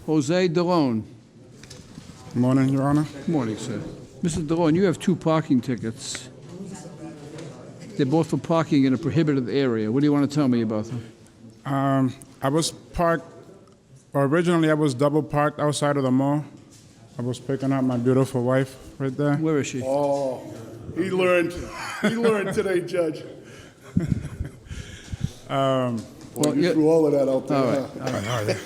Jose DeLone. Good morning, Your Honor. Good morning, sir. Mr. DeLone, you have 2 parking tickets. They're both for parking in a prohibited area. What do you want to tell me about them? I was parked, originally I was double parked outside of the mall. I was picking up my beautiful wife right there. Where is she? Oh, he learned today, Judge. Well, you threw all of that out there. All right.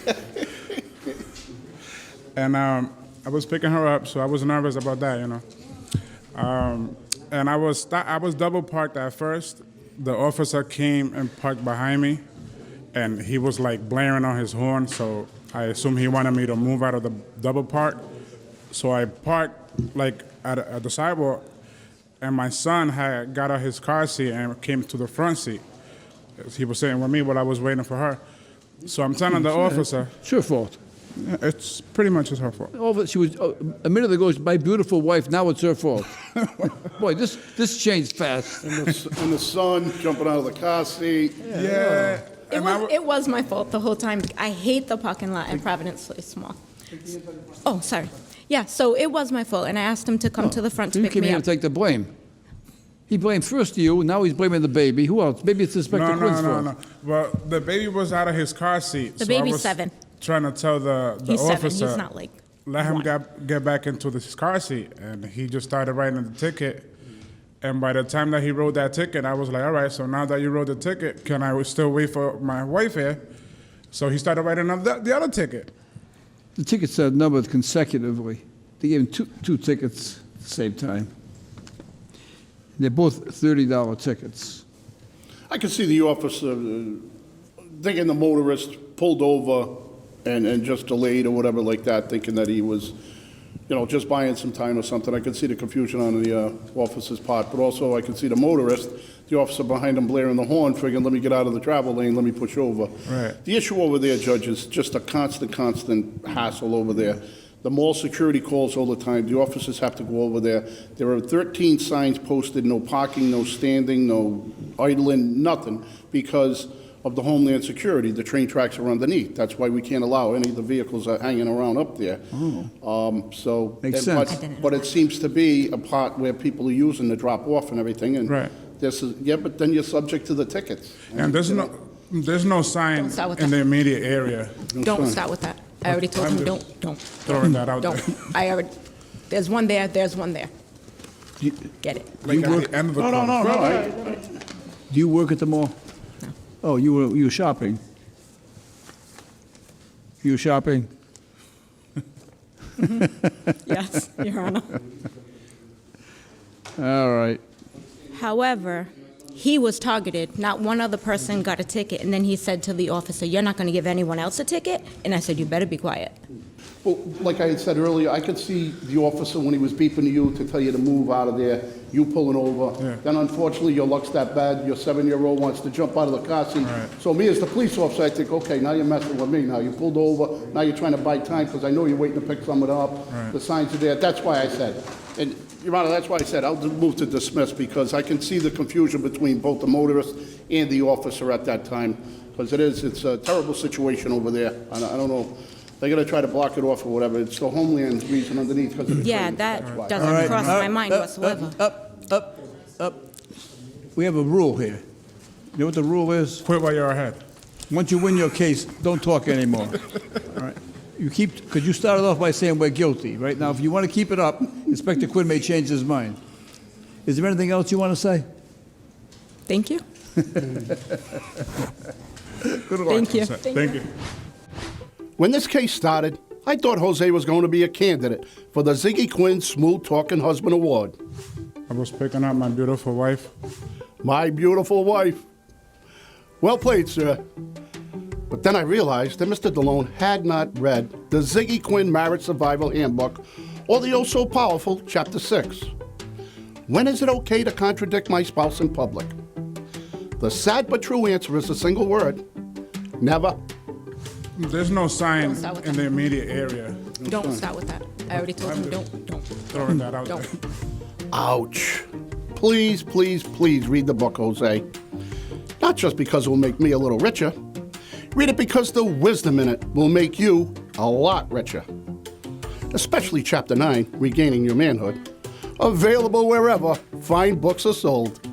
And I was picking her up, so I was nervous about that, you know. And I was double parked at first. The officer came and parked behind me, and he was like blaring on his horn, so I assumed he wanted me to move out of the double park. So I parked like at the sidewalk, and my son had got out his car seat and came to the front seat. He was sitting with me while I was waiting for her. So I'm telling the officer, It's your fault. it's pretty much her fault. She was a minute ago. It's my beautiful wife. Now it's her fault. Boy, this changed fast. And the son jumping out of the car seat. Yeah. It was my fault the whole time. I hate the parking lot in Providence. It's small. Oh, sorry. Yeah, so it was my fault, and I asked him to come to the front to You pick came me here up. to take the blame. He blamed first you. Now he's blaming the baby. Who else? Maybe it's Inspector Quinn's fault. No. Well, the baby was out of his car seat. The so I baby's was 7. Trying to tell the He's 7. officer, He's not like let him 1. get back into his car seat, and he just started writing the ticket. And by the time that he wrote that ticket, I was like, all right, so now that you wrote the ticket, can I still wait for my wife here? So he started writing up the other ticket. The tickets are numbered consecutively. They gave him two tickets at the same time. They're both $30 tickets. I could see the officer thinking the motorist pulled over and just delayed or whatever like that, thinking that he was, just buying some time or something. I could see the confusion on the officer's part, but also I could see the motorist, the officer behind him blaring the horn, figuring, let me get out of the travel lane, let me push over. Right. The issue over there, Judge, is just a constant hassle over there. The mall security calls all the time. The officers have to go over there. There are 13 signs posted, no parking, no standing, no idling, nothing, because of the Homeland Security. The train tracks are underneath. That's why we can't allow any of the vehicles that are hanging around up there. Makes sense. But it seems to be a part where people are using to drop off and everything. And Right. but then you're subject to the tickets. And there's no sign Don't start with in that. the immediate area. Don't start with that. I already told him, don't. Throwing that out Don't. there. There's one there, there's one there. Get it. Like at the end of the corner. Do you work at the mall? No. Oh, you were shopping. You were shopping? Yes, Your Honor. All right. However, he was targeted. Not one other person got a ticket. And then he said to the officer, you're not going to give anyone else a ticket? And I said, you better be quiet. Well, like I had said earlier, I could see the officer when he was beeping to you to tell you to move out of there, you pulling over. Yeah. Then unfortunately, your luck's that bad, your 7-year-old wants to jump out of the car seat. Right. So me as the police officer, I think, okay, now you're messing with me. Now you pulled over, now you're trying to buy time because I know you're waiting to pick someone up. Right. The signs are there. That's why I said. And, Your Honor, that's why I said I'll move to dismiss because I can see the confusion between both the motorist and the officer at that time. Because it's a terrible situation over there. I don't know. They're going to try to block it off or whatever. It's the Homeland reason underneath because of the Yeah, train. That's why. that doesn't cross my mind whatsoever. Up. We have a rule here. You know what the rule is? Quit while you're ahead. Once you win your case, don't talk anymore. All right? Because you started off by saying we're guilty, right? Now, if you want to keep it up, Inspector Quinn may change his mind. Is there anything else you want to say? Thank you. Good luck. Thank you. Thank you. When this case started, I thought Jose was going to be a candidate for the Ziggy Quinn Smooth Talking Husband Award. I was picking up my beautiful wife. My beautiful wife. Well played, sir. But then I realized that Mr. DeLone had not read the Ziggy Quinn Marriage Survival Handbook or the oh-so-powerful Chapter 6. When is it okay to contradict my spouse in public? The sad but true answer is a single word. Never. There's no sign Don't start with in the immediate area. Don't start with that. I already told him, don't. Throwing that out Don't. there. Ouch. Please, please, please read the book, Jose. Not just because it will make me a little richer. Read it because the wisdom in it will make you a lot richer. Especially Chapter 9, Regaining Your Manhood. Available wherever fine books are sold.